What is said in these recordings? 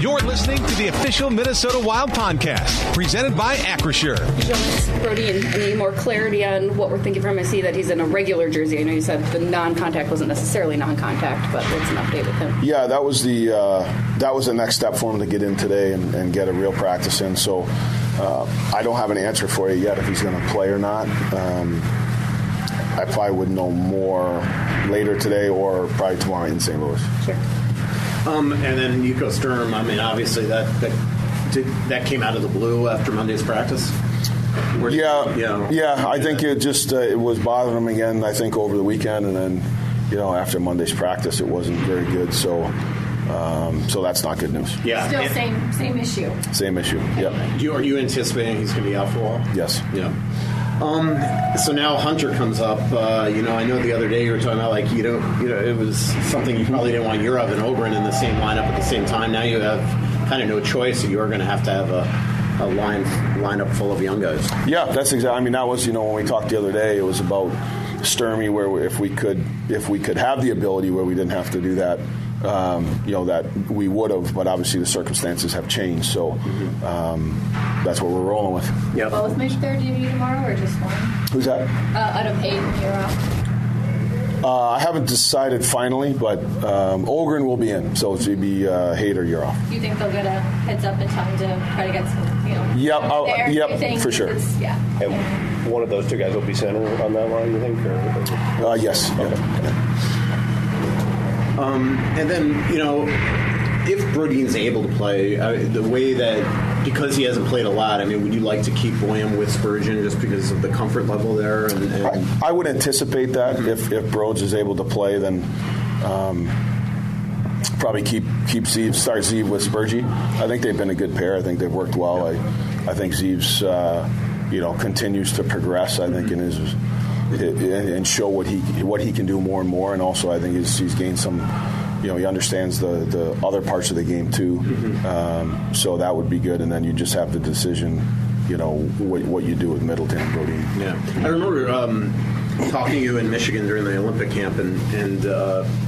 You're listening to the official Minnesota Wild podcast, presented by Acrisure. Jonas, Brody, any more clarity on what we're thinking from him? I see that he's in a regular jersey. I know you said the non-contact wasn't necessarily non-contact, but what's an update with him? Yeah, that was the next step for him to get in today and get a real practice in. So I don't have an answer for you yet if he's going to play or not. I probably would know more later today or probably tomorrow in St. Louis. Sure. And then Nico Sturm, I mean, obviously that came out of the blue after Monday's practice. Yeah. I think it just it was bothering him again. I think over the weekend, and then after Monday's practice, it wasn't very good. So that's not good news. Yeah. Still same issue. Same issue. Yeah. Are you anticipating he's going to be out for a while? Yes. Yeah. So now Hunter comes up. I know the other day you were talking about it was something you probably didn't want Urov and Ogren in the same lineup at the same time. Now you have kind of no choice. So you're going to have a lineup full of young guys. Yeah, that's exactly. I mean, that was when we talked the other day. It was about Sturmy, where if we could have the ability where we didn't have to do that. That we would have, but obviously the circumstances have changed. So that's what we're rolling with. Yeah. Both make their debut tomorrow, or just one? Who's that? Out of Hayden, I haven't decided finally, but Ogren will be in, so it's be Hayden or Urov. Do you think they'll get a heads up in time to try to get some? Yep, for sure. Yeah. And one of those two guys will be center on that line, you think? Yes. Okay. Yeah. And then, if Brodeen's able to play, the way that, because he hasn't played a lot, I mean, would you like to keep Boyum with Spurgeon just because of the comfort level there? I would anticipate that if Broads is able to play, then probably start Zeev with Spurgey. I think they've been a good pair. I think they've worked well. I think Zeev's, continues to progress, I think, in his and show what he can do more and more, and also I think he's gained some. He understands the other parts of the game too. So that would be good, and then you just have the decision. What you do with Middleton and Brodeen. Yeah, I remember talking to you in Michigan during the Olympic camp, and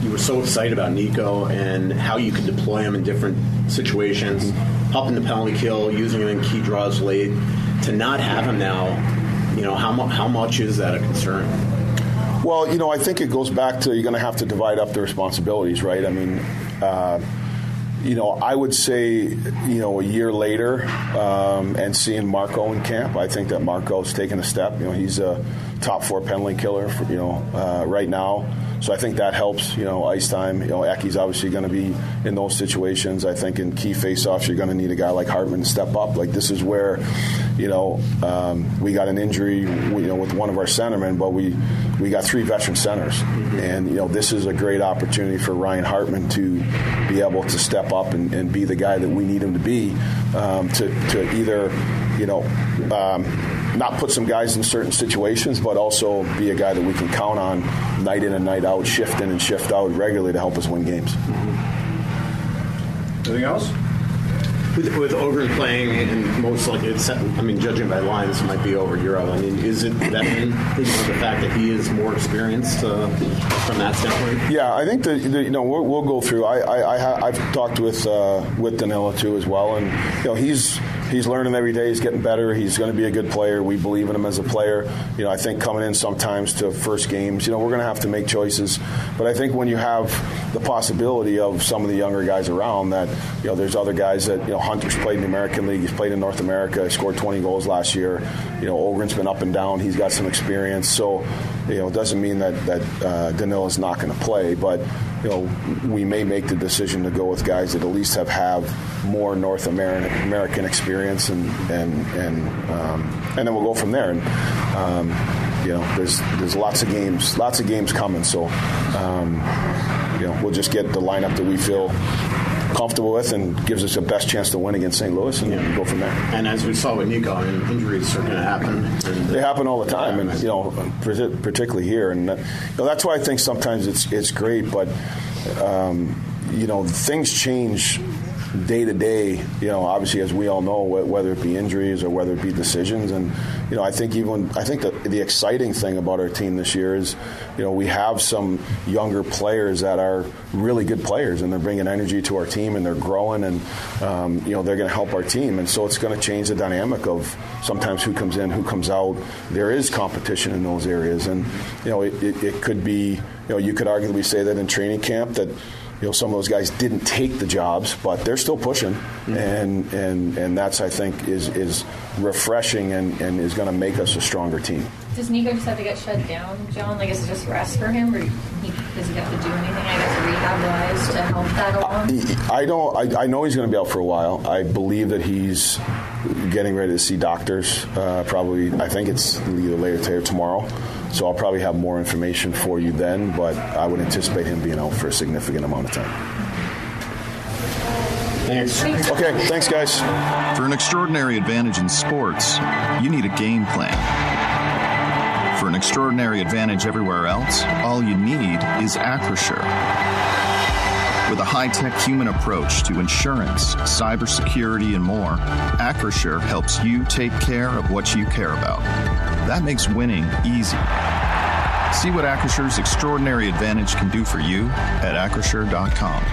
you were so excited about Nico and how you could deploy him in different situations, helping the penalty kill, using him in key draws late. To not have him now. How much is that a concern? Well, I think it goes back to you're going to have to divide up the responsibilities, right? I mean, I would say, a year later and seeing Marco in camp, I think that Marco's taken a step. He's a top 4 penalty killer, right now. So I think that helps, ice time. Eki's obviously going to be in those situations. I think in key faceoffs, you're going to need a guy like Hartman to step up. Like, this is where, we got an injury, with one of our centermen, but we got 3 veteran centers. And, this is a great opportunity for Ryan Hartman to be able to step up and be the guy that we need him to be, to either, not put some guys in certain situations, but also be a guy that we can count on night in and night out, shift in and shift out regularly to help us win games. Anything else? With Ogren playing, and most likely, judging by lines, it might be over Euro. I mean, is it that the fact that he is more experienced from that standpoint? Yeah, I think that we'll go through. I've talked with Danilo too as well, and he's learning every day. He's getting better. He's going to be a good player. We believe in him as a player. I think coming in sometimes to first games, we're going to have to make choices. But I think when you have the possibility of some of the younger guys around, that there's other guys that Hunter's played in the American League. He's played in North America. He scored 20 goals last year. Ogren's been up and down. He's got some experience. So it doesn't mean that Danilo's not going to play, but we may make the decision to go with guys that at least have more North American experience, and then we'll go from there. And there's lots of games coming. So we'll just get the lineup that we feel comfortable with and gives us the best chance to win against St. Louis, and go from there. And as we saw with Nico, injuries are going to happen. They happen all the time, and particularly here. And that's why I think sometimes it's great, but things change day to day, obviously, as we all know, whether it be injuries or whether it be decisions. And, I think the exciting thing about our team this year is, we have some younger players that are really good players, and they're bringing energy to our team, and they're growing, and, they're going to help our team. And so it's going to change the dynamic of sometimes who comes in, who comes out. There is competition in those areas. And, it could be, you could arguably say that in training camp that, some of those guys didn't take the jobs, but they're still pushing, and that's, I think, is refreshing and is going to make us a stronger team. Does Nico just have to get shut down, John? Like, is it just rest for him, or does he have to do anything, I guess, rehab-wise to help that along? I know he's going to be out for a while. I believe that he's getting ready to see doctors. Probably, I think it's either later today or tomorrow. So I'll probably have more information for you then, but I would anticipate him being out for a significant amount of time. Thanks. Okay, thanks, guys. For an extraordinary advantage in sports, you need a game plan. For an extraordinary advantage everywhere else, all you need is Acrisure. With a high-tech human approach to insurance, cybersecurity, and more, Acrisure helps you take care of what you care about. That makes winning easy. See what Acrisure's extraordinary advantage can do for you at Acrisure.com.